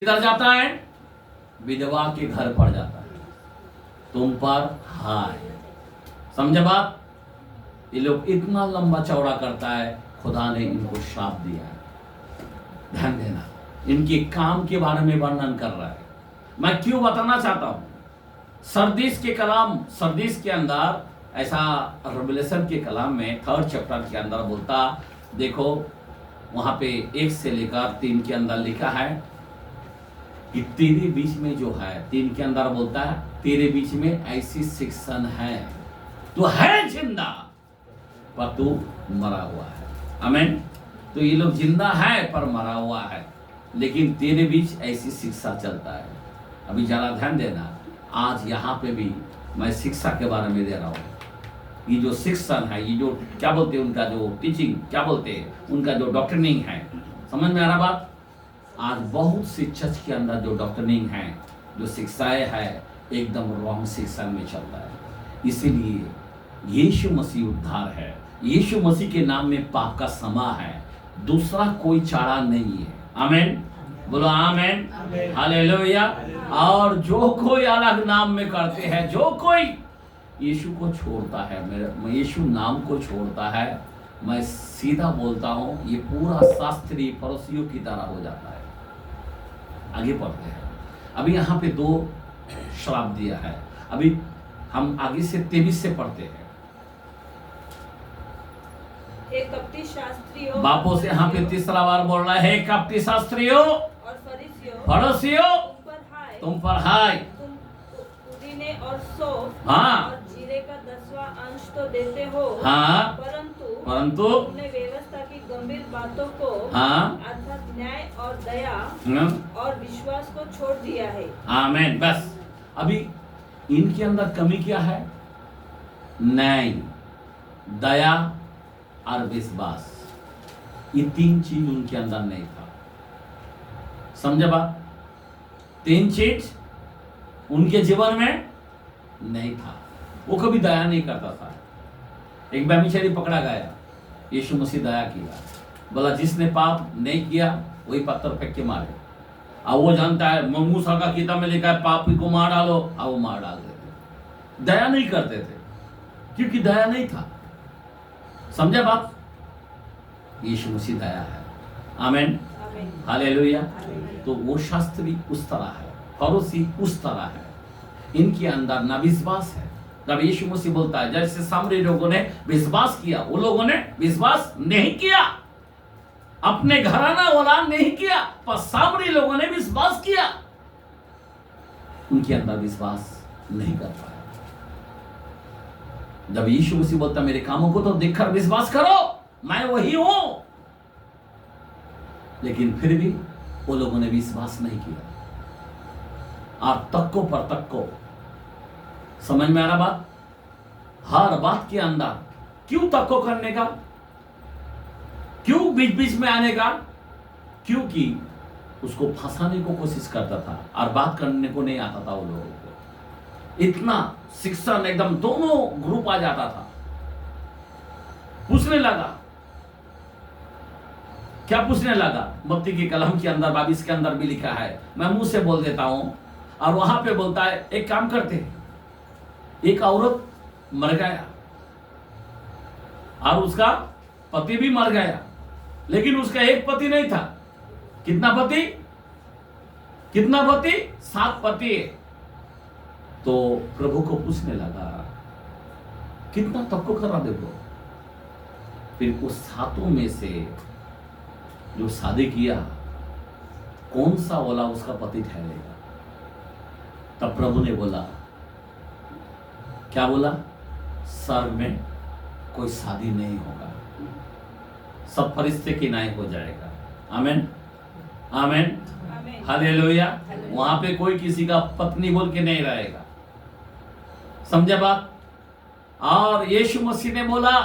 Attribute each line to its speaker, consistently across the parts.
Speaker 1: किधर जाता है? विधवा के घर पर जाता है। तुम पर हाय। समझे बात? ये लोग इतना लंबा चौड़ा करता है, खुदा ने इनको श्राप दिया है। ध्यान देना, इनके काम के बारे में वर्णन कर रहा है। मैं क्यों बताना चाहता हूं, सरदीस के कलाम, सरदीस के अंदर ऐसा रेवलेशन के कलाम में 3rd चैप्टर के अंदर बोलता, देखो वहां पे 1 से लेकर 3 के अंदर लिखा है कि तेरे बीच में जो है, 3 के अंदर बोलता है तेरे बीच में ऐसी शिक्षा है, तो है जिंदा पर तू मरा हुआ है। आमीन। तो ये लोग जिंदा है पर मरा हुआ है, लेकिन तेरे बीच ऐसी शिक्षा चलता है। अभी जरा ध्यान देना, आज यहाँ पे भी मैं शिक्षा के बारे में दे रहा हूँ। ये जो शिक्षण है, ये जो क्या बोलते हैं, उनका जो टीचिंग क्या बोलते हैं, उनका जो डॉक्टरिंग है, समझ में आ रहा बात? आज बहुत सी चर्च के अंदर जो डॉक्टरिंग है, जो शिक्षाएं है, एकदम रॉन्ग शिक्षा में चलता है। इसीलिए यीशु मसीह उद्धार है, यीशु मसीह के नाम में पाप का क्षमा है, दूसरा कोई चारा नहीं है। आमीन, बोलो आमीन, हालेलुया। और जो कोई अलग नाम में करते हैं, जो कोई यीशु को छोड़ता है, मेरे यीशु नाम को छोड़ता है, मैं सीधा बोलता हूं, ये पूरा शास्त्रीय फरीसियों की तरह हो जाता है। आगे पढ़ते हैं। अभी यहाँ पे 2 श्राप दिया है। अभी हम आगे से 23 से पढ़ते हैं।
Speaker 2: कपटी शास्त्रियों,
Speaker 1: बापों से यहाँ पे तीसरा बार बोल रहा है, कपटी शास्त्रियों
Speaker 2: और
Speaker 1: फरीसियों तुम पर हाय।
Speaker 2: तुम पुदीने और सौंफ
Speaker 1: हाँ
Speaker 2: और जीरे का 10वां अंश तो देते हो,
Speaker 1: हाँ,
Speaker 2: परंतु तुमने व्यवस्था की गंभीर बातों को,
Speaker 1: हाँ,
Speaker 2: अर्थात न्याय और दया और विश्वास को छोड़ दिया है।
Speaker 1: आमीन। बस अभी इनके अंदर कमी क्या है? न्याय, दया और विश्वास। ये 3 चीज उनके अंदर नहीं था। समझे बात? 3 चीज उनके जीवन में नहीं था। वो कभी दया नहीं करता था। एक व्यभिचारी पकड़ा गया, यीशु मसीह दया किया, बोला जिसने पाप नहीं किया वही पत्थर फेंक के मारे। अब वो जानता है, मूसा का किताब में लिखा है पापी को मार डालो, अब वो मार डाल देते। दया नहीं करते थे क्योंकि दया नहीं था। समझे बात? यीशु मसीह दया है। आमीन, हालेलुया। तो वो शास्त्री उस तरह है, फरीसी उस तरह है, इनके अंदर ना विश्वास है। तब यीशु मसीह बोलता है, जैसे सामरी लोगों ने विश्वास किया, वो लोगों ने विश्वास नहीं किया, अपने घराना वाला नहीं किया, पर सामरी लोगों ने विश्वास किया। उनके अंदर विश्वास नहीं कर पाया। जब यीशु मसीह बोलता मेरे कामों को तो देखकर विश्वास करो, मैं वही हूं, लेकिन फिर भी वो लोगों ने विश्वास नहीं किया। और तक्को पर तक्को। समझ में आ रहा बात? हर बात के अंदर क्यों तक्को करने का, क्यों बीच बीच में आने का? क्योंकि उसको फंसाने को कोशिश करता था और बात करने को नहीं आता था। वो लोगों को इतना शिक्षण, एकदम दोनों ग्रुप आ जाता था। पूछने लगा, क्या पूछने लगा? मत्ती के कलम के अंदर 22 के अंदर भी लिखा है, मैं मुंह से बोल देता हूं। और वहां पे बोलता है, एक काम करते हैं, एक औरत मर गया और उसका पति भी मर गया, लेकिन उसका एक पति नहीं था। कितना पति? कितना पति? 7 पति। तो प्रभु को पूछने लगा, कितना तक्को कर रहा देखो। फिर उस 7 में से जो शादी किया, कौन सा वाला उसका पति ठहरेगा? तब प्रभु ने बोला, क्या बोला? स्वर्ग में कोई शादी नहीं होगा, सब फरिश्ते की नाई हो जाएगा। आमीन, आमीन, हालेलुया। वहां पे कोई किसी का पत्नी बोल के नहीं रहेगा। समझे बात? और यीशु मसीह ने बोला,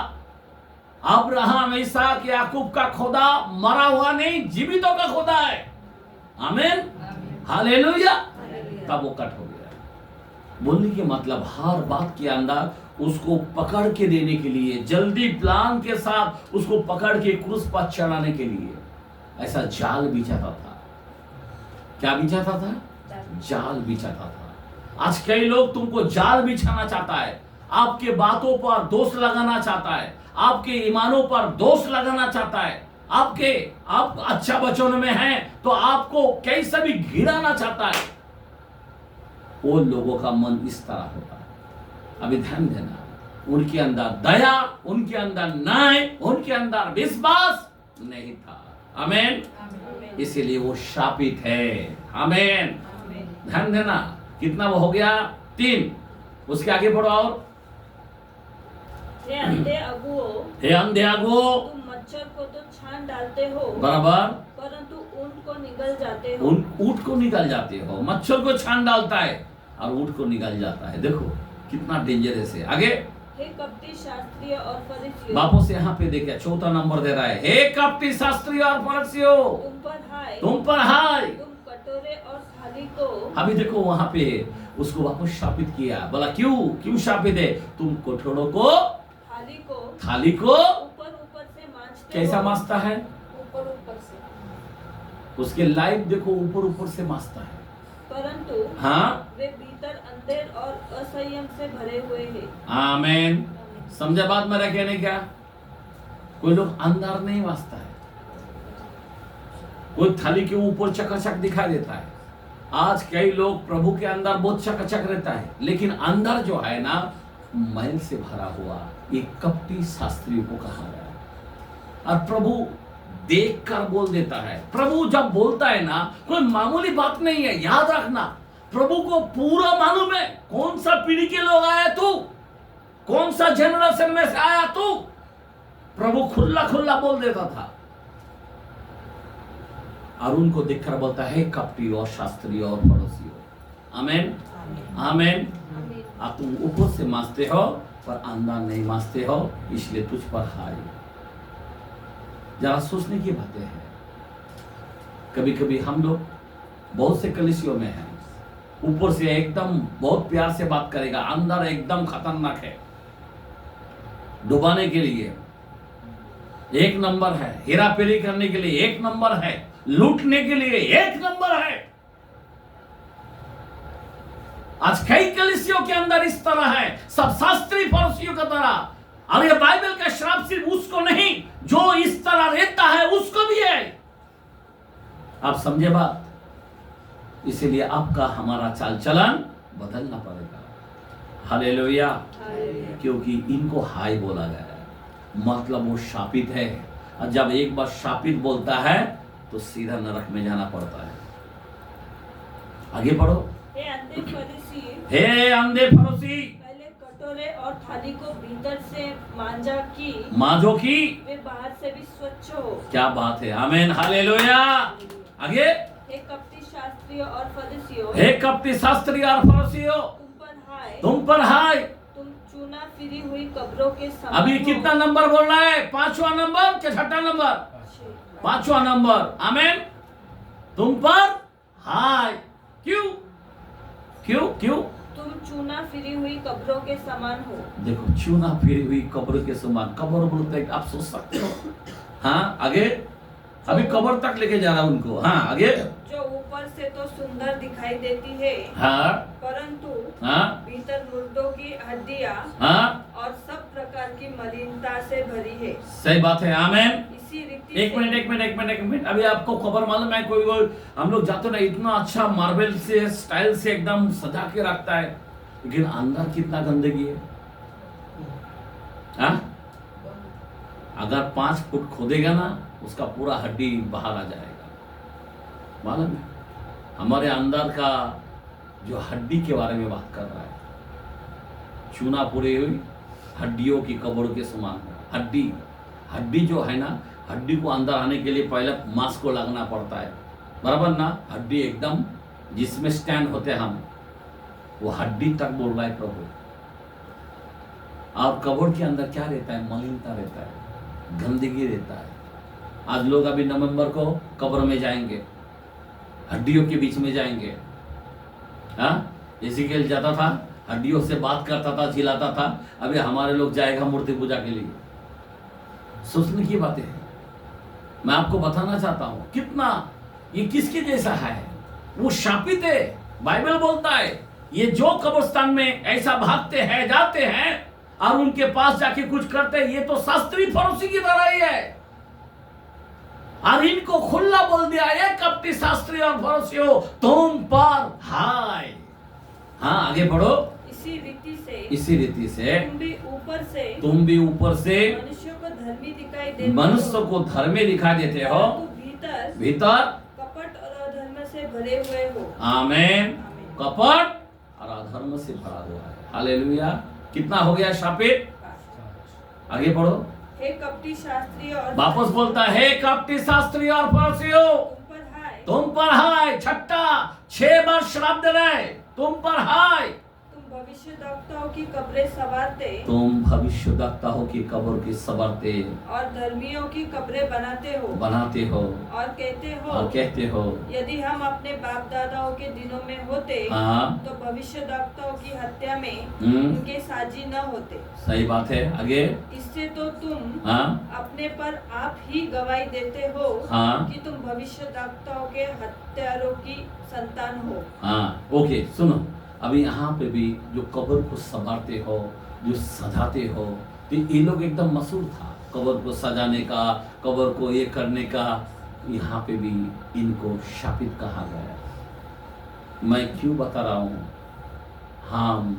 Speaker 1: अब्राहम, इसहाक, याकूब का खुदा मरा हुआ नहीं, जीवितों का खुदा है। आमीन, हालेलुया। तब वो कट हो गया। बोलने के मतलब हर बात के अंदर उसको पकड़ के देने के लिए, जल्दी प्लान के साथ उसको पकड़ के क्रूस पर चढ़ाने के लिए ऐसा जाल बिछाता था। क्या बिछाता था? जाल बिछाता था। आज कई लोग तुमको जाल बिछाना चाहता है, आपके बातों पर दोष लगाना चाहता है, आपके ईमानों पर दोष लगाना चाहता है, आप अच्छा वचन में हैं तो आपको कैसे भी गिराना चाहता है। वो लोगों का मन इस तरह होता है। अभी ध्यान देना, उनके अंदर दया, उनके अंदर न्याय, उनके अंदर विश्वास नहीं था। आमीन। इसीलिए वो शापित है। आमीन। ध्यान देना, कितना वो हो गया? 3। उसके आगे बढ़ो। और
Speaker 2: हे अंधे अगुओं, तुम मच्छर को तो छान डालते हो,
Speaker 1: बराबर,
Speaker 2: परंतु ऊंट को निगल जाते हो।
Speaker 1: ऊंट को निगल जाते हो। मच्छर को छान डालता है और ऊंट को निगल जाता है। देखो कितना डेंजरस है। आगे,
Speaker 2: हे कपटी शास्त्रीय और फरीसियों,
Speaker 1: वापस यहाँ पे देखिए, 4था नंबर दे रहा है। हे कपटी शास्त्री और फरीसियों, तुम पर हाय,
Speaker 2: तुम कटोरे और थाली को।
Speaker 1: अभी देखो वहां पे उसको वापस शापित किया। बोला क्यों शापित है? तुम कटोरों को, थाली को
Speaker 2: ऊपर से मांजते
Speaker 1: कैसा
Speaker 2: हो।
Speaker 1: मांजता है?
Speaker 2: ऊपर से।
Speaker 1: उसके लाइफ देखो, ऊपर से मांजता है,
Speaker 2: परंतु
Speaker 1: हाँ,
Speaker 2: वे भीतर अंधेर और असंयम से भरे हुए हैं।
Speaker 1: आमीन। समझा बात मेरा कहने क्या? कोई लोग अंदर नहीं वास्ता है, कोई थाली के ऊपर चकाचक दिखाई देता है। आज कई लोग प्रभु के अंदर बहुत चकाचक रहता है, लेकिन अंदर जो है ना, मैल से भरा हुआ, एक कपटी शास्त्रियों को कहा गया। और प्रभु देख कर बोल देता है। प्रभु जब बोलता है ना, कोई मामूली बात नहीं है। याद रखना, प्रभु को पूरा मालूम है कौन सा पीढ़ी के लोग आया तू, कौन सा जनरेशन में से आया तू। प्रभु खुला बोल देता था और उनको देखकर बोलता है, कपटी और शास्त्री और फरीसियों। आमीन। आमीन। आप तुम ऊपर से मांजते हो पर अंदर नहीं मांजते हो, इसलिए तुझ पर हाय। जरा सोचने की बातें हैं। कभी कभी हम लोग बहुत से कलीसियों में हैं, ऊपर से एकदम बहुत प्यार से बात करेगा, अंदर एकदम खतरनाक है। डुबाने के लिए 1 नंबर है, हेरा फेरी करने के लिए 1 नंबर है, लूटने के लिए 1 नंबर है। आज कई कलीसियों के अंदर इस तरह है, सब शास्त्री फरीसियों का तरह। और ये बाइबल का श्राप सिर्फ उसको नहीं, जो इस तरह रहता है उसको भी है। आप समझे बात? इसीलिए आपका हमारा चाल चलन बदलना पड़ेगा। हालेलुया। क्योंकि इनको हाय बोला गया है, मतलब वो शापित है। और जब एक बार शापित बोलता है तो सीधा नरक में जाना पड़ता है। आगे बढ़ो।
Speaker 2: हे अंधे फरीसी,
Speaker 1: पहले
Speaker 2: कटोरे और थाली को भीतर से
Speaker 1: मांजो की
Speaker 2: वे बाहर से भी स्वच्छ हो।
Speaker 1: क्या बात है। आमीन। हालेलुया। आगे,
Speaker 2: हे कपटी शास्त्री और फरीसियों,
Speaker 1: तुम पर हाय,
Speaker 2: तुम चूना फिरी हुई कब्रों के समान
Speaker 1: अभी
Speaker 2: हो।
Speaker 1: कितना नंबर बोल रहा है? 5वां नंबर क्या 6ठा नंबर? 5वां नंबर। आमीन। तुम पर हाय। क्यों?
Speaker 2: तुम चूना फिरी हुई कब्रों के समान हो।
Speaker 1: देखो, चूना फिरी हुई कब्र के समान। कब्र बोलते आप सोच सकते हो। हाँ, आगे, अभी कब्र तक लेके जा रहा उनको। हाँ, आगे,
Speaker 2: जो ऊपर से तो सुंदर दिखाई देती है,
Speaker 1: हाँ,
Speaker 2: परंतु
Speaker 1: हाँ,
Speaker 2: भीतर मुर्दों की हड्डियां,
Speaker 1: हाँ,
Speaker 2: और सब प्रकार की मलिनता से भरी है।
Speaker 1: सही बात है। आमीन।
Speaker 2: इसी रीति
Speaker 1: एक मिनट। अभी आपको खबर मालूम है, कोई हम लोग जाते ना, इतना अच्छा मार्बल से स्टाइल से एकदम सजा के रखता है, लेकिन अंदर कितना गंदगी है। हाँ? अगर 5 फुट खोदेगा ना, उसका पूरा हड्डी बाहर आ जाएगा। मालूम है? हमारे अंदर का जो हड्डी के बारे में बात कर रहा है, चूना पूरी हुई हड्डियों की कब्र के समान। हड्डी जो है ना, हड्डी को अंदर आने के लिए पहले मांस को लगना पड़ता है, बराबर ना। हड्डी एकदम जिसमें स्टैंड होते हैं हम, वो हड्डी तक बोल रहा है प्रभु। और कब्र के अंदर क्या रहता है? मलिनता रहता है, गंदगी रहता है। आज लोग अभी नवंबर को कब्र में जाएंगे, हड्डियों के बीच में जाएंगे। हाँ, एज़ेकिएल जाता था, हड्डियों से बात करता था, चिल्लाता था। अभी हमारे लोग जाएगा मूर्ति पूजा के लिए। सोचने की बातें हैं। मैं आपको बताना चाहता हूं कितना ये किसके जैसा है। वो शापित है। बाइबल बोलता है ये जो कब्रिस्तान में ऐसा भागते हैं जाते हैं और उनके पास जाके कुछ करते हैं, ये तो शास्त्री फरोसी की तरह ही है। और इनको खुला बोल दिया, ये कपटी शास्त्री और फरोसी हो, तुम पर हाय। हाँ आगे बढ़ो। इसी रीति से तुम भी ऊपर से मनुष्य को धर्मी दिखाई देते हो, भीतर
Speaker 2: कपट और अधर्म से भरे हुए हो।
Speaker 1: आमेन। कपट और अधर्म से भरा हुआ है। हालेलुया। कितना हो गया शापित? आगे पढ़ो।
Speaker 2: हे कपटी शास्त्री और
Speaker 1: वापस बोलता है, हे कपटी शास्त्री और फरीसियों, तुम पर हाय। छठा 6 बार श्राप दे रहे, तुम पर हाय।
Speaker 2: भविष्यद्वक्ताओं की कब्रें संवारते,
Speaker 1: तुम भविष्यद्वक्ताओं की कब्र की संवारते
Speaker 2: और धर्मियों की कब्रें बनाते हो और
Speaker 1: कहते हो
Speaker 2: यदि हम अपने बाप दादाओं के दिनों में होते तो भविष्यद्वक्ताओं की हत्या में उनके साझी न होते।
Speaker 1: सही बात है। आगे।
Speaker 2: इससे तो तुम अपने पर आप ही गवाही देते हो कि तुम भविष्यद्वक्ताओं के हत्यारों की संतान हो।
Speaker 1: ओके सुनो, अभी यहाँ पे भी जो कब्र को संवारते हो, जो सजाते हो, तो ये लोग एकदम मशहूर था कब्र को सजाने का, कब्र को ये करने का। यहाँ पे भी इनको शापित कहा गया। मैं क्यों बता रहा हूँ? हम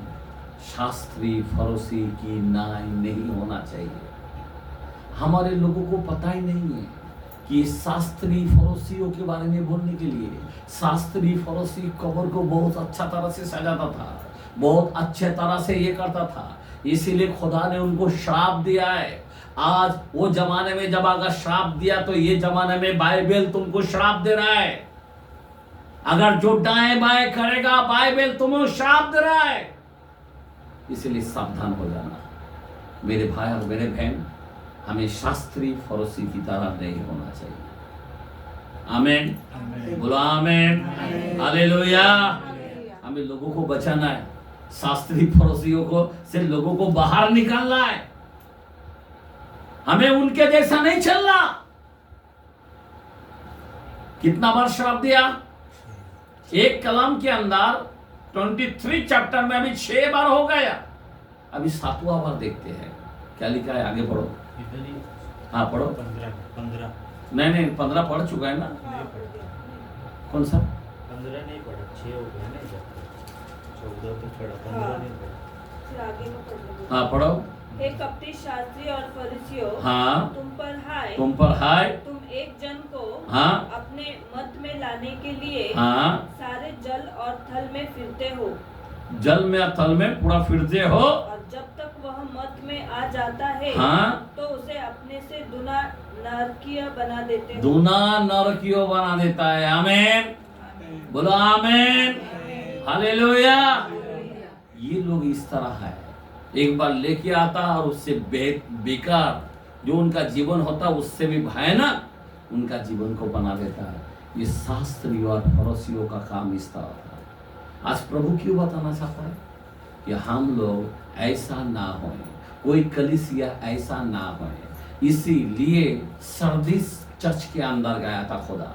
Speaker 1: शास्त्री फरोसी की नाई नहीं होना चाहिए। हमारे लोगों को पता ही नहीं है कि शास्त्री फरोसियों के बारे में बोलने के लिए। शास्त्री फरोसी कब्र को बहुत अच्छा तरह से सजाता था, बहुत अच्छे तरह से ये करता था, इसीलिए खुदा ने उनको श्राप दिया है। आज वो जमाने में जब अगर श्राप दिया तो ये जमाने में बाइबल तुमको श्राप दे रहा है। अगर जो दाएं बाएं करेगा बाइबल तुम्हें श्राप दे रहा है। इसलिए सावधान हो जाना मेरे भाई और मेरे बहन। हमें शास्त्री फरोसी की तरह नहीं होना चाहिए। आमीन। बोलो आमीन। हालेलुया। हमें लोगों को बचाना है, शास्त्री फरोसियों को से लोगों को बाहर निकालना है। हमें उनके जैसा नहीं चलना। कितना बार श्राप दिया? एक कलाम के अंदर 23 चैप्टर में अभी 6 बार हो गया। अभी 7वां बार देखते हैं क्या लिखा है। आगे पढ़ो। हाँ पढ़ो।
Speaker 3: 15
Speaker 1: नहीं 15 पढ़ चुका है ना। कौन सा?
Speaker 3: 15 नहीं पढ़ा, 6 हो गया ना। 14 तो पढ़ा, 15 नहीं पढ़ा।
Speaker 1: हाँ पढ़ो।
Speaker 2: हे कपटी शास्त्री और फरीसियों,
Speaker 1: हाँ
Speaker 2: तुम पर हाय।
Speaker 1: तुम
Speaker 2: एक जन को अपने मत में लाने के लिए सारे जल और थल में फिरते हो।
Speaker 1: जल में और थल में पूरा फिरते हो,
Speaker 2: और जब तक वह मत में आ जाता है तो उसे अपने से दुना नरकीय बना देते हो।
Speaker 1: दुना नरकीय बना देता है। आमीन। बोलो आमीन। हालेलुया। ये लोग इस तरह है, एक बार लेके आता और उससे बेकार जो उनका जीवन होता उससे भी भयानक उनका जीवन को बना देता है। ये शास्त्री और फरोसियों का काम इस तरह होता है। आज प्रभु क्यों बताना चाहता है कि हम लोग ऐसा ना हो, कोई कलीसिया ऐसा ना हो। इसीलिए सर्दिस चर्च के अंदर गया था खुदा।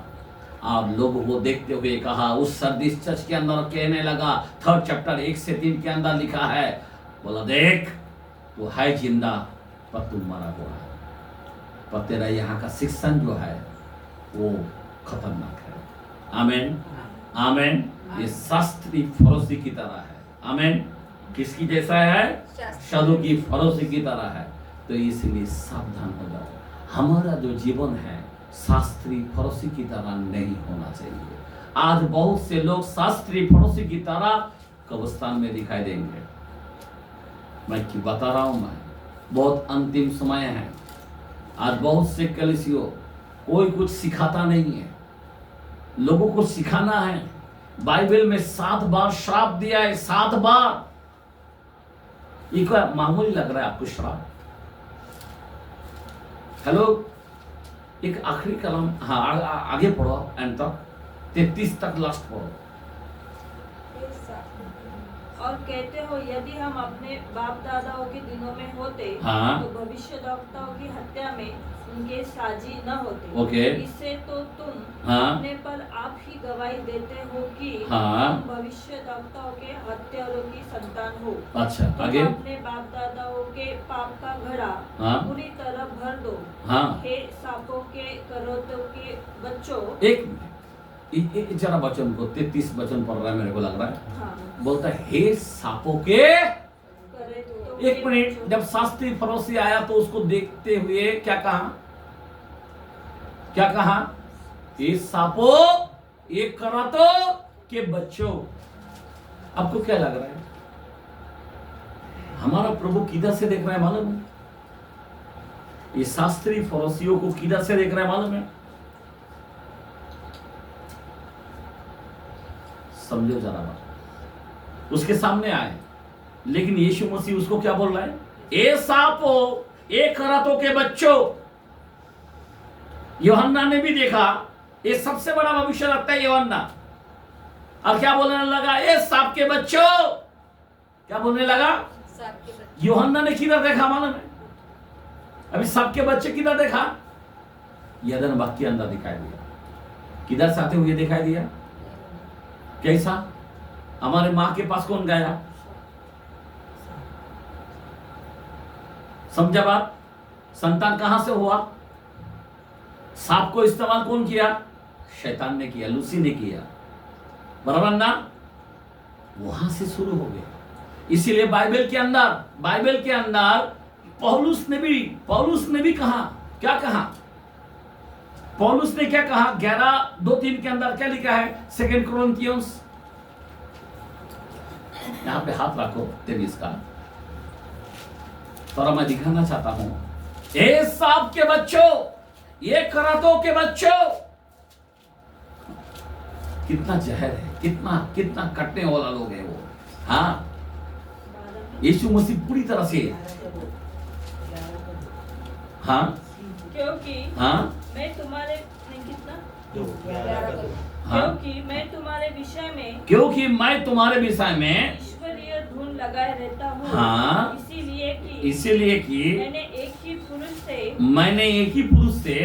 Speaker 1: आप लोगों को देखते हुए कहा, उस सर्दिस चर्च के अंदर कहने लगा, 3 चैप्टर 1 से 3 के अंदर लिखा है, बोला देख तू है जिंदा पर तू मरा हुआ है, पर तेरा यहाँ का शिक्षण जो है वो खतरनाक है। आमीन। आमीन। ये शास्त्री फरोसी की तरह है। आमीन। किसकी जैसा है? साधु की फरोसी की तरह है। तो इसलिए सावधान हो जाओ। हमारा जो जीवन है शास्त्री फरोसी की तरह नहीं होना चाहिए। आज बहुत से लोग शास्त्री फरोसी की तरह कब्रिस्तान में दिखाई देंगे। मैं क्यों बता रहा हूं? मैं बहुत अंतिम समय है। आज बहुत से कलीसियों कोई कुछ सिखाता नहीं है। लोगों को सिखाना है। बाइबल में 7 बार श्राप दिया है, 7 बार। ये क्या मामूली लग रहा है आपको श्राप? हेलो, एक आखिरी कलाम, हाँ आगे पढ़ो एंड तक 33 तक लास्ट पढ़ो।
Speaker 2: और कहते हो यदि हम अपने बाप दादाओं के दिनों में होते तो भविष्यद्वक्ताओं की हत्या में उनके साजी न होते।
Speaker 1: ओके।
Speaker 2: इससे तो तुम
Speaker 1: हाँ।
Speaker 2: अपने पर आप ही गवाही देते हो कि
Speaker 1: हाँ।
Speaker 2: तुम भविष्यद्वक्ताओं के हत्यारों की संतान हो।
Speaker 1: अच्छा,
Speaker 2: तुम
Speaker 1: आगे।
Speaker 2: अपने बाप दादाओं के पाप का घड़ा
Speaker 1: हाँ।
Speaker 2: पूरी तरह भर दो।
Speaker 1: हाँ।
Speaker 2: हे सांपों के करोतों के बच्चों।
Speaker 1: एक मिनट, जरा वचन को 33 वचन पढ़ रहा है, मेरे को लग रहा है।
Speaker 2: हाँ।
Speaker 1: बोलता है हे सांपों के। एक मिनट, जब शास्त्री फरोसी आया तो उसको देखते हुए क्या कहा? क्या कहा? ये सांपों, ये करातों के बच्चों। आपको क्या लग रहा है? हमारा प्रभु किधर से देख रहा है मालूम है? ये शास्त्री फरोसियों को किधर से देख रहा है मालूम है? समझो जरा बात। उसके सामने आए, लेकिन यीशु मसीह उसको क्या बोल रहा है? ए सांपों, ए करातों के बच्चों। यूहन्ना ने भी देखा, ये सबसे बड़ा भविष्य लगता है यूहन्ना। और क्या बोलने लगा? ए सांप के बच्चों। क्या बोलने लगा? यूहन्ना ने किधर देखा मालूम है? अभी सांप के बच्चे किधर देखा? यदन बाग के अंदर दिखाई दिया। किधर से आते हुए दिखाई दिया? कैसा? हमारे मां के पास कौन गया? समझा बात? संतान कहां से हुआ? सांप को इस्तेमाल कौन किया? शैतान ने किया, लूसी ने किया, बराबर ना? वहां से शुरू हो गया। इसीलिए बाइबल के अंदर पौलुस ने भी कहा, क्या कहा? पौलुस ने क्या कहा? 11:2-3 के अंदर क्या लिखा है? 2 कोरिन्थियंस, यहां पे हाथ रखो 23 का, थोड़ा मैं दिखाना चाहता हूं। ए सांप के बच्चों, ये करातों के बच्चों। कितना जहर है, कितना कटने वाला लोग है वो। हाँ, यीशु मसीह पूरी तरह से, हाँ,
Speaker 2: क्योंकि
Speaker 1: हाँ,
Speaker 2: मैं तुम्हारे कितना
Speaker 1: हाँ,
Speaker 2: क्योंकि मैं तुम्हारे विषय में ईश्वरीय धुन लगाए रहता हूँ।
Speaker 1: हाँ, इसीलिए कि
Speaker 2: मैंने एक ही पुरुष से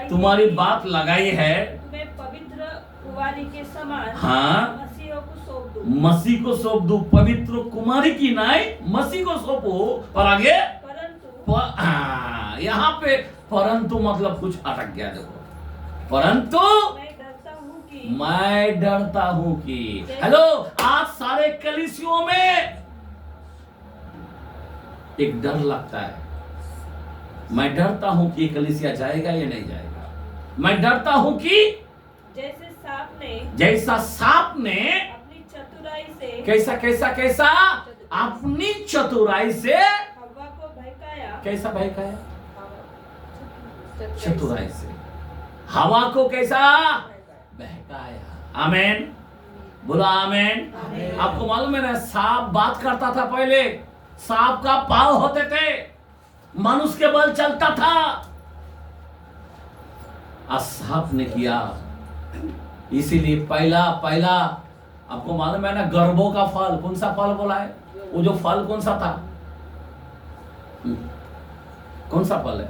Speaker 1: तुम्हारी बात लगाई है।
Speaker 2: तुम्हें पवित्र कुंवारी के समान
Speaker 1: हाँ, मसीह को सौंप दूं। पवित्र कुमारी की नाई मसीह को सौंपो। और आगे यहाँ पे परंतु मतलब कुछ अटक गया। देखो, परंतु मैं डरता हूं कि हेलो, आज सारे कलीसियों में एक डर लगता है। मैं डरता हूं कि कलीसिया जाएगा या नहीं जाएगा। मैं डरता हूं कि जैसा सांप ने
Speaker 2: अपनी चतुराई से
Speaker 1: कैसा अपनी चतुराई से
Speaker 2: हव्वा को बहकाया।
Speaker 1: कैसा बहकाया? चतुराई से हवा को कैसा बहकाया। आमेन, बोला आमेन। आपको मालूम है ना, सांप बात करता था पहले। सांप का पांव होते थे, मनुष्य के बल चलता था। आज सांप ने किया। इसीलिए पहला आपको मालूम है ना, गर्भों का फल, कौन सा फल बोला है? वो जो फल कौन सा था? कौन सा फल है?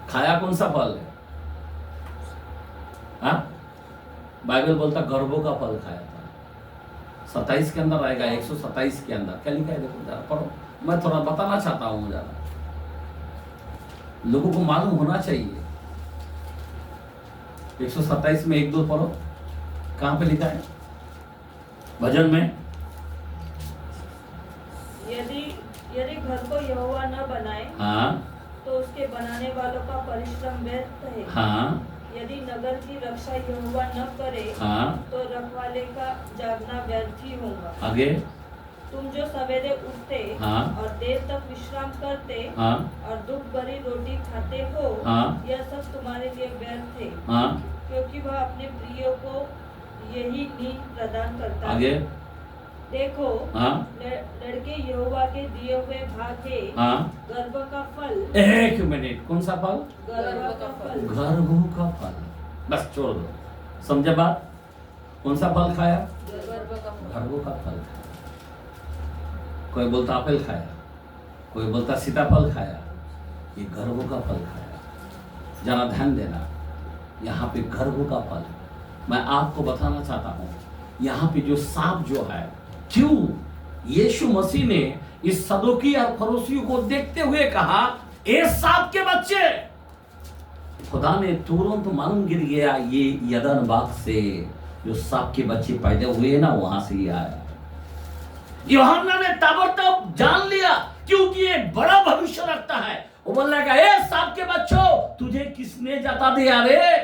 Speaker 1: खाया कौन सा फल है? हाँ, बाइबल बोलता गर्भों का फल खाया था। 27 के अंदर आएगा, 127 के अंदर क्या लिखा है? देखो जरा पढ़ो, मैं थोड़ा बताना चाहता हूं, जरा लोगों को मालूम होना चाहिए। 127 में 1-2 पढ़ो, कहां पे लिखा है? भजन में,
Speaker 2: यदि घर को यहोवा न बनाए,
Speaker 1: हाँ,
Speaker 2: तो उसके बनाने वालों का परिश्रम व्यर्थ है।
Speaker 1: हाँ,
Speaker 2: यदि नगर की रक्षा यहोवा न करे,
Speaker 1: हाँ,
Speaker 2: तो रखवाले का जागना व्यर्थ ही होगा।
Speaker 1: आगे,
Speaker 2: तुम जो सवेरे उठते
Speaker 1: हाँ,
Speaker 2: और देर तक विश्राम करते,
Speaker 1: हाँ,
Speaker 2: और दुख भरी रोटी खाते हो,
Speaker 1: हाँ,
Speaker 2: यह सब तुम्हारे लिए व्यर्थ है।
Speaker 1: हाँ,
Speaker 2: क्योंकि वह अपने प्रियों को यही नींद प्रदान करता है।
Speaker 1: आगे,
Speaker 2: देखो,
Speaker 1: हाँ,
Speaker 2: लड़के यहोवा के दिए हुए भाग है।
Speaker 1: हाँ,
Speaker 2: गर्भ का फल।
Speaker 1: एक मिनट, कौन सा फल?
Speaker 2: गर्भ का फल।
Speaker 1: गर्भों का फल। बस छोड़ दो, समझे बात? कौन सा फल खाया? गर्भों का फल खाया। कोई बोलता एप्पल खाया, कोई बोलता सीताफल खाया, ये गर्भ का फल खाया। जरा ध्यान देना, यहाँ पे गर्भ का फल। मैं आपको बताना चाहता हूँ, यहाँ पे जो सांप जो है, क्यों यीशु मसीह ने इस सदोकी और फरोसियों को देखते हुए कहा, ए सांप के बच्चे। खुदा ने तुरंत मालूम गिर गया, ये यदन बाग से जो सांप के बच्चे पैदा हुए ना, वहां से ही आया। यूहन्ना ने ताबड़तोड़ जान लिया, क्योंकि ये बड़ा भविष्य रखता है। वो बोलने लगा, ए सांप के बच्चों, तुझे किसने जता दिया रे?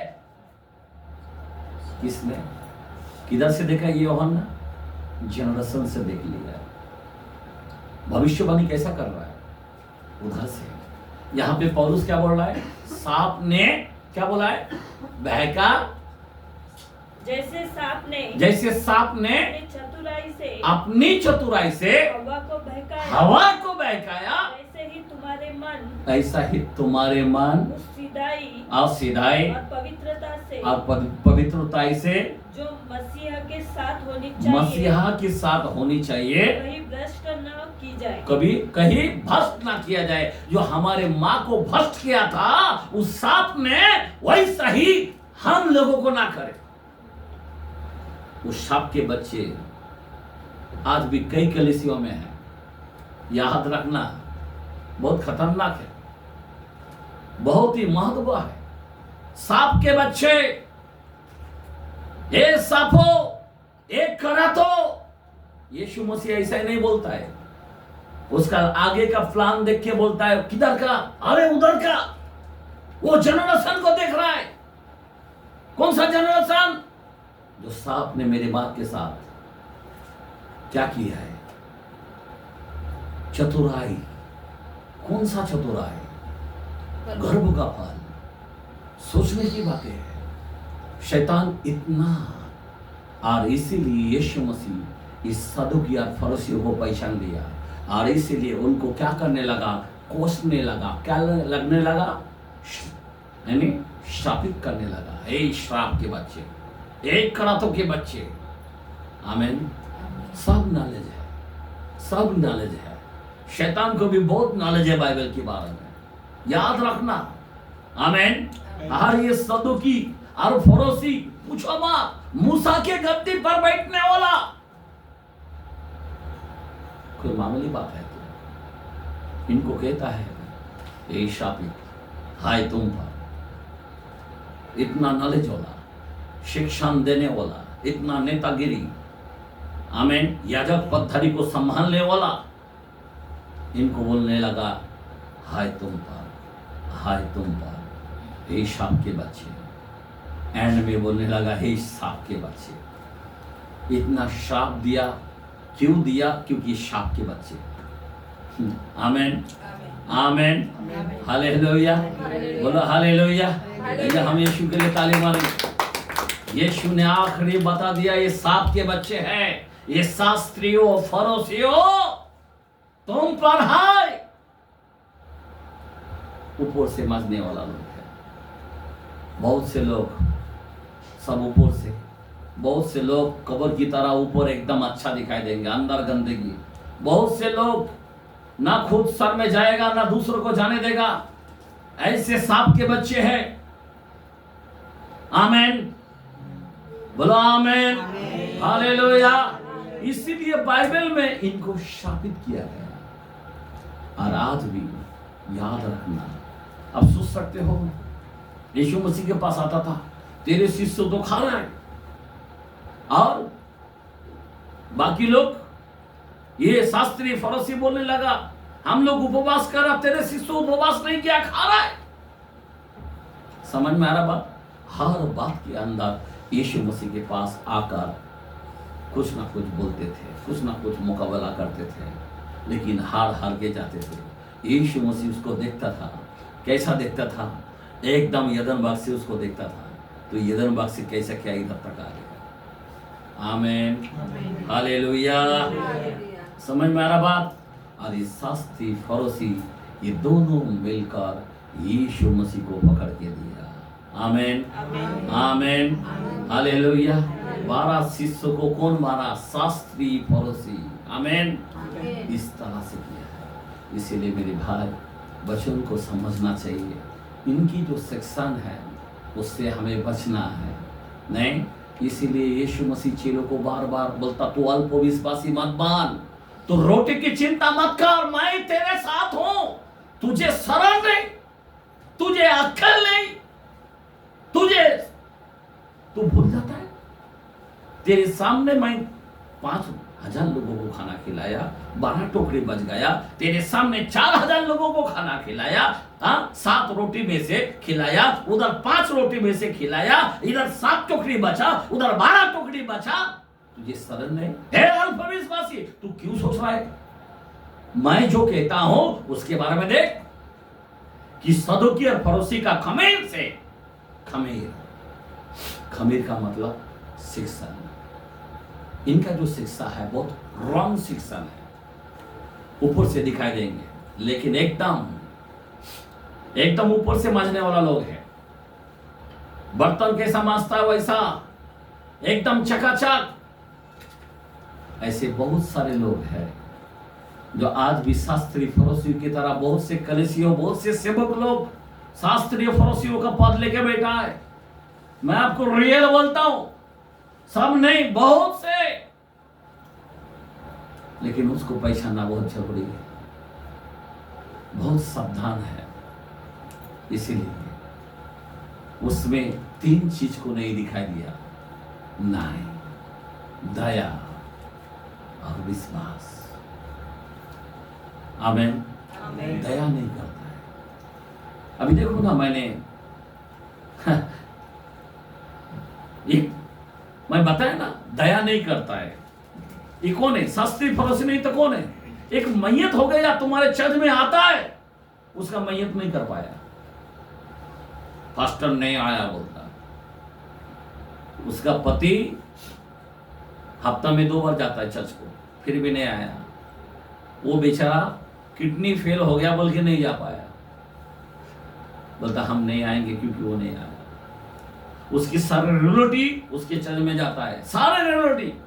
Speaker 1: किसने? किधर से देखा ये यूहन्ना? जनरेशन से देख लिया। भविष्यवाणी कैसा कर रहा है? उधर से। यहां पे पौलुस क्या बोल रहा है? सांप ने क्या बोला है? बहका,
Speaker 2: जैसे सांप ने अपनी चतुराई से हवा को बहकाया, ऐसा ही तुम्हारे मन सीधाई
Speaker 1: और पवित्रता से
Speaker 2: जो मसीहा
Speaker 1: के साथ होनी चाहिए,
Speaker 2: कहीं भ्रष्ट न की जाए,
Speaker 1: कभी कहीं भ्रष्ट ना किया जाए। जो हमारे माँ को भ्रष्ट किया था, उस सांप ने वैसा ही हम लोगों को ना करे। उस सांप के बच्चे आज भी कई कलीसियों में हैं। याद रखना, बहुत खतरनाक है, बहुत ही महत्व है। सांप के बच्चे, ए सांपो, एक करा तो। यीशु मसीह ऐसा ही नहीं बोलता है, उसका आगे का प्लान देख के बोलता है, किधर का? अरे उधर का। वो जनरेशन को देख रहा है। कौन सा जनरेशन? जो सांप ने मेरे बाप के साथ क्या किया है? चतुराई। कौन सा चतुराई? गर्भ का फल। सोचने की बातें है। शैतान इतना, और इसीलिए यीशु मसीह इस सदूकी और फरीसियों को पहचान लिया, और इसीलिए उनको क्या करने लगा? कोसने लगा। क्या लगने लगा? यानी श्रापित करने लगा। ए श्राप के बच्चे, एक करातों के बच्चे। आमीन। सब नॉलेज है, सब नॉलेज है। शैतान को भी बहुत नॉलेज है बाइबल के बारे में, याद रखना। आमीन। और ये सदूकी और फरीसी, पूछो मत, मूसा के गद्दी पर बैठने वाला कोई मामूली बात है? तो इनको कहता है, ये शापित हाय तुम पर। इतना नॉलेज वाला, शिक्षा देने वाला, इतना नेतागिरी, आमीन, याजक पद्धति को संभालने वाला, इनको बोलने लगा, हाय तुम पर, हाय तुम पर, हे सांप के बच्चे। एंड में बोलने लगा, हे सांप के बच्चे। इतना श्राप दिया, क्यों दिया? क्योंकि सांप के बच्चे। आमीन, आमीन, हालेलुया। बोलो हालेलुया। हम यीशु के लिए ताली मारेंगे। यीशु ने आखिरी बता दिया, ये सांप के बच्चे हैं, ये शास्त्रियों फरीसियों, तुम पर हाय। ऊपर से मजने वाला लोग है, बहुत से लोग, सब ऊपर से। बहुत से लोग कब्र की तरह ऊपर एकदम अच्छा दिखाई देंगे, अंदर गंदगी। बहुत से लोग ना खुद सर में जाएगा, ना दूसरों को जाने देगा। ऐसे सांप के बच्चे हैं। आमीन, बोलो आमीन, हालेलुया। इसीलिए बाइबल में इनको शापित किया गया। और आज भी याद रखना, अब सोच सकते हो, यीशु मसीह के पास आता था, तेरे शिष्य तो खा रहे हैं, और बाकी लोग, ये शास्त्री फरीसी बोलने लगा, हम लोग उपवास कर रहे, तेरे शिष्य उपवास नहीं किया, खा रहा है। समझ में आ रहा बात? हर बात के अंदर यीशु मसीह के पास आकर कुछ ना कुछ बोलते थे, कुछ ना कुछ मुकाबला करते थे, लेकिन हार के जाते थे। यीशु मसीह उसको देखता था। कैसा देखता था? एकदम यदन बाग से उसको देखता था, तो यदन बाग से कैसा क्या इधर तक आ गया। आमीन, हालेलुया। समझ में आ रहा बात? और ये शास्त्री फरीसी, ये दोनों मिलकर यीशु मसीह को पकड़ के दिया। आमीन, आमीन, हालेलुया। 12 शिष्यों को कौन मारा? शास्त्री फरीसी। आमीन। इस तरह से किया है। इसीलिए मेरे भाई बच्चों को समझना चाहिए इनकी जो सेक्शन है उससे हमें बचना है। नहीं, इसीलिए यीशु मसीह चेलों को बार बार बोलता तू अल्प विश्वासी मत बन, तू रोटी की चिंता मत कर, मैं तेरे साथ हूं। तुझे शरण नहीं, तुझे अक्ल नहीं, तू भूल जाता है। तेरे सामने मैं 5,000 लोगों को खाना खिलाया, 12 टोकरी बच गया। तेरे सामने 4,000 लोगों को खाना खिलाया, 7 रोटी में से खिलाया, उधर 5 रोटी में से खिलाया, इधर 7 टोकरी बचा, उधर 12 टोकरी बचा। तुझे शरण नहीं? हे अल्पविश्वासी, तू क्यों सोच रहा है? मैं जो कहता हूं उसके बारे में देख कि सदुकी और फरोसी का खमीर से, खमीर का मतलब शिक्षा। इनका जो शिक्षा है बहुत रॉन्ग शिक्षा है, ऊपर से दिखाई देंगे, लेकिन एकदम ऊपर से मांझने वाला लोग है। बर्तन कैसा मांजता है वैसा एकदम चकाचक। ऐसे बहुत सारे लोग हैं जो आज भी शास्त्रीय फरोसियों की तरह, बहुत से कलीसियों, बहुत से सेवक लोग शास्त्रीय फरोसियों का पद लेके बैठा है। मैं आपको रियल बोलता हूं, सब नहीं, बहुत से, लेकिन उसको पहचानना बहुत जरूरी है, बहुत सावधान है। इसीलिए उसमें 3 चीज को नहीं दिखाई दिया, न्याय, दया और विश्वास। आमेन। दया नहीं करता है। अभी देखो ना, मैं बताया ना, दया नहीं करता है। ये कौन है? शास्त्रीय फरोसी नहीं तो कौन है? एक मैयत हो गया तुम्हारे चर्च में आता है, उसका मैयत नहीं कर पाया, पास्टर नहीं आया बोलता। उसका पति हफ्ता में 2 बार जाता है चर्च को, फिर भी नहीं आया। वो बेचारा किडनी फेल हो गया बोल के नहीं जा पाया, बोलता हम नहीं आएंगे क्योंकि वो नहीं आया। उसकी सारे रिलेटिव उसके चर्च में जाता है, सारे रिलेटिव।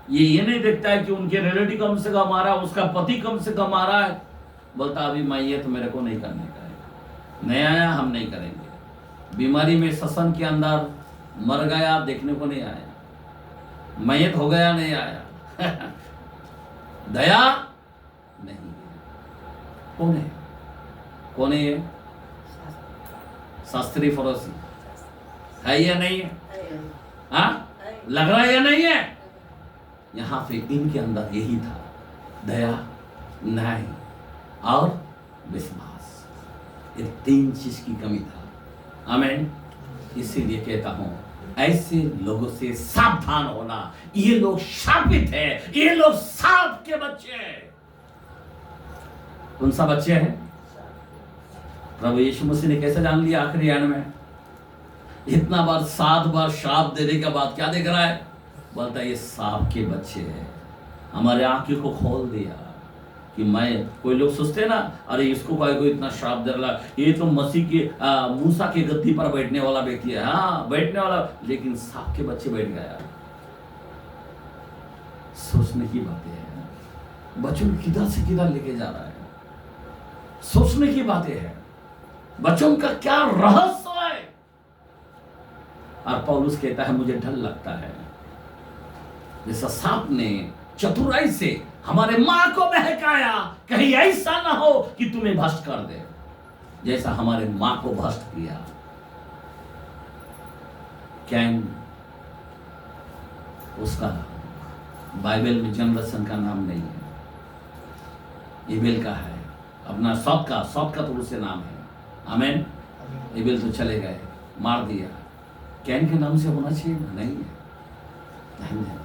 Speaker 1: ये नहीं देखता है कि उनके रिलेटिव कम से कम आ रहा है, उसका पति कम से कम आ रहा है। बोलता अभी मैयत तो मेरे को नहीं करने का है, नहीं आया, हम नहीं करेंगे। बीमारी में ससन के अंदर मर गया, देखने को नहीं आया, मैयत हो गया, नहीं आया। दया नहीं। कौन है? कौन है ये? शास्त्रीय फरोसी है या नहीं है? हाँ, लग रहा है या नहीं है? यहां पे इनके अंदर यही था, दया, न्याय और विश्वास। ये 3 चीज की कमी था। आमीन। इसीलिए कहता हूं, ऐसे लोगों से सावधान होना। ये लोग शापित है, ये लोग सांप के बच्चे हैं। कौन सा बच्चे हैं? प्रभु यीशु मसीह ने कैसे जान लिया आखिरी आने में? इतना बार 7 बार श्राप देने के बाद क्या देख रहा है? बोलता है ये सांप के बच्चे हैं। हमारे आंखों को खोल दिया कि मैं, कोई लोग सोचते हैं ना, अरे इसको भाई को इतना श्राप दे रहा, ये तो मसीह के मूसा के गद्दी पर बैठने वाला व्यक्ति है। हाँ, बैठने वाला, लेकिन सांप के बच्चे बैठ गया। सोचने की बातें हैं। बच्चों को किधर से किधर लेके जा रहा है, सोचने की बातें हैं। बच्चों का क्या रहस्य है। और पौलुस कहता है मुझे डर लगता है जैसा सांप ने चतुराई से हमारे मां को बहकाया, कहीं ऐसा ना हो कि तुम्हें भ्रष्ट कर दे, जैसा हमारे मां को भ्रष्ट किया। कैन, उसका बाइबल में जनरेशन का नाम नहीं है, एबेल का है। अपना सौत का तो उससे नाम है। आमीन। एबेल तो चले गए, मार दिया। कैन के नाम से होना चाहिए? नहीं है, नहीं है।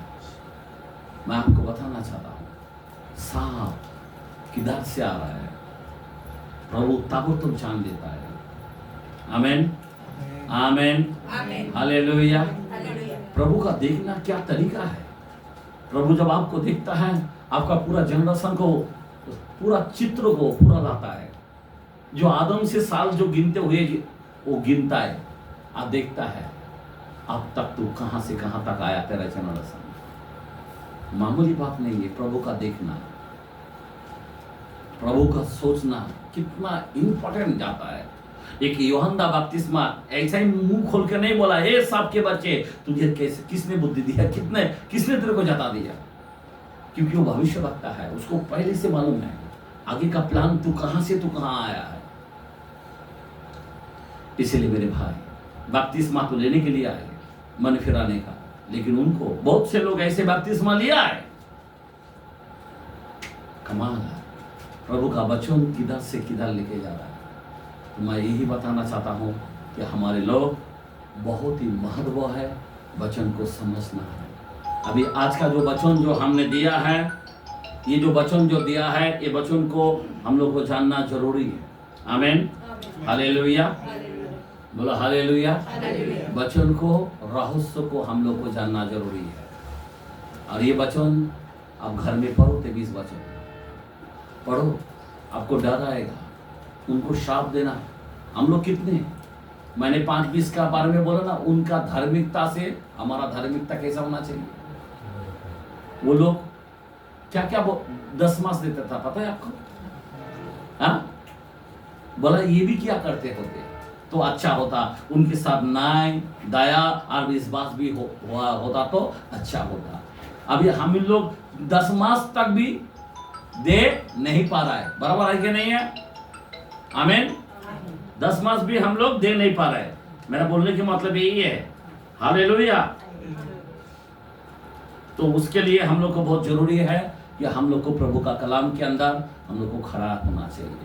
Speaker 1: मैं आपको बताना चाहता हूं, सांप किधर से आ रहा है, प्रभु ताबड़तोड़ जान देता है। आमीन, आमीन, हालेलुया। प्रभु का देखना क्या तरीका है। प्रभु जब आपको देखता है, आपका पूरा जनरेशन को, पूरा चित्र को पूरा लाता है। जो आदम से साल जो गिनते हुए वो गिनता है, आप देखता है अब तक तू कहां से कहां तक आया तेरा जनरेशन। मामूली बात नहीं है प्रभु का देखना। प्रभु का सोचना कितना इंपॉर्टेंट जाता है। एक यूहन्ना बपतिस्मा ऐसा ही मुंह खोल के नहीं बोला, हे सब के बच्चे तुझे कैसे किसने बुद्धि दिया, किसने तेरे को जता दिया, क्योंकि वो भविष्यवक्ता है, उसको पहले से मालूम है आगे का प्लान, तू कहां से तू कहां आया है। इसलिए मेरे भाई बपतिस्मा तो लेने के लिए आए, मन फिराने का, लेकिन उनको बहुत से लोग ऐसे बपतिस्मा लिया है। कमाल है, प्रभु का वचन किधर से किधर लेके जा रहा है। तो मैं यही बताना चाहता हूँ कि हमारे लोग बहुत ही महत्व है वचन को समझना है। अभी आज का जो वचन जो हमने दिया है, ये जो वचन जो दिया है, ये वचन को हम लोग को जानना जरूरी है। आमीन, हालेलुया, बोलो हालेलुया। वचन को, रहस्य को हम लोग को जानना जरूरी है। और ये वचन आप घर में पढ़ो, 23 वचन पढ़ो, आपको डर आएगा। उनको शाप देना, हम लोग कितने, मैंने 5-20 का बारे में बोला ना, उनका धार्मिकता से हमारा धार्मिकता कैसा होना चाहिए। वो लोग क्या क्या 10 मास देता था, पता है आपको? हाँ, बोला ये भी क्या करते होते तो अच्छा होता, उनके साथ न्याय, दया और विश्वास भी होता तो अच्छा होता। अभी हम लोग 10 मास तक भी दे नहीं पा रहा है, बराबर है कि नहीं है? आमीन। 10 मास भी हम लोग दे नहीं पा रहे। मेरा बोलने की मतलब यही है, हालेलुया। तो उसके लिए हम लोग को बहुत जरूरी है कि हम लोग को प्रभु का कलाम के अंदर हम लोग को खड़ा होना चाहिए।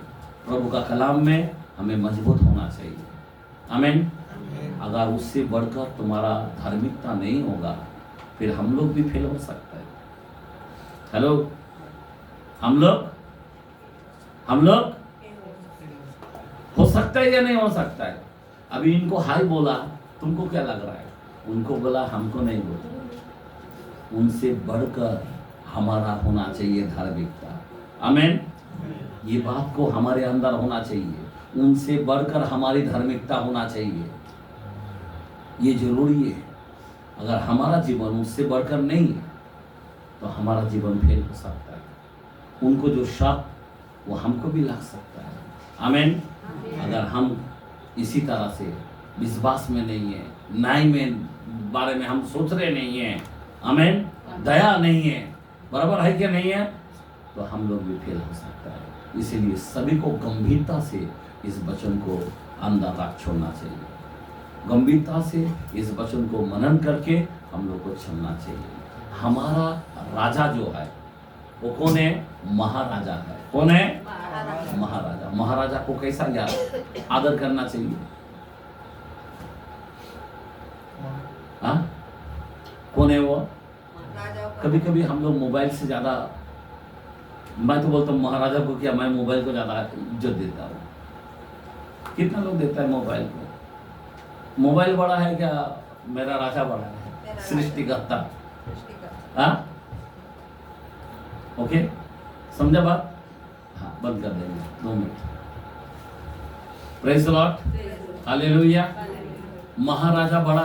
Speaker 1: प्रभु का कलाम में हमें मजबूत होना चाहिए। आमीन। अगर उससे बढ़कर तुम्हारा धार्मिकता नहीं होगा, फिर हम लोग भी फेल हो सकता है। हेलो, हम लोग हो सकता है या नहीं हो सकता है? अभी इनको हाय बोला, तुमको क्या लग रहा है? उनको बोला, हमको नहीं बोला। उनसे बढ़कर हमारा होना चाहिए धार्मिकता। आमीन। ये बात को हमारे अंदर होना चाहिए, उनसे बढ़कर हमारी धार्मिकता होना चाहिए। ये जरूरी है। अगर हमारा जीवन उससे बढ़कर नहीं है तो हमारा जीवन फेल हो सकता है। उनको जो शाप वो हमको भी लग सकता है। आमीन। अगर हम इसी तरह से विश्वास में नहीं है, न्याय में बारे में हम सोच रहे नहीं है, आमीन, दया नहीं है, बराबर है कि नहीं है, तो हम लोग भी फेल हो सकता है। इसीलिए सभी को गंभीरता से इस वचन को अंदर रख छोड़ना चाहिए। गंभीरता से इस वचन को मनन करके हम लोग को चलना चाहिए। हमारा राजा जो है वो कौन है? महाराजा है। कौन है? महाराजा। महाराजा को कैसा याद आदर करना चाहिए? हाँ, कौन है वो? कभी कभी हम लोग मोबाइल से ज्यादा, मैं तो बोलता हूँ महाराजा को क्या, मैं मोबाइल को ज्यादा इज्जत देता हूँ। कितना लोग देता है मोबाइल को? मोबाइल बड़ा है क्या मेरा राजा बड़ा है? सृष्टिकर्ता। हाँ, ओके, समझा बात? हाँ, बंद कर देंगे 2 minute. Praise the lord, hallelujah. महाराजा बड़ा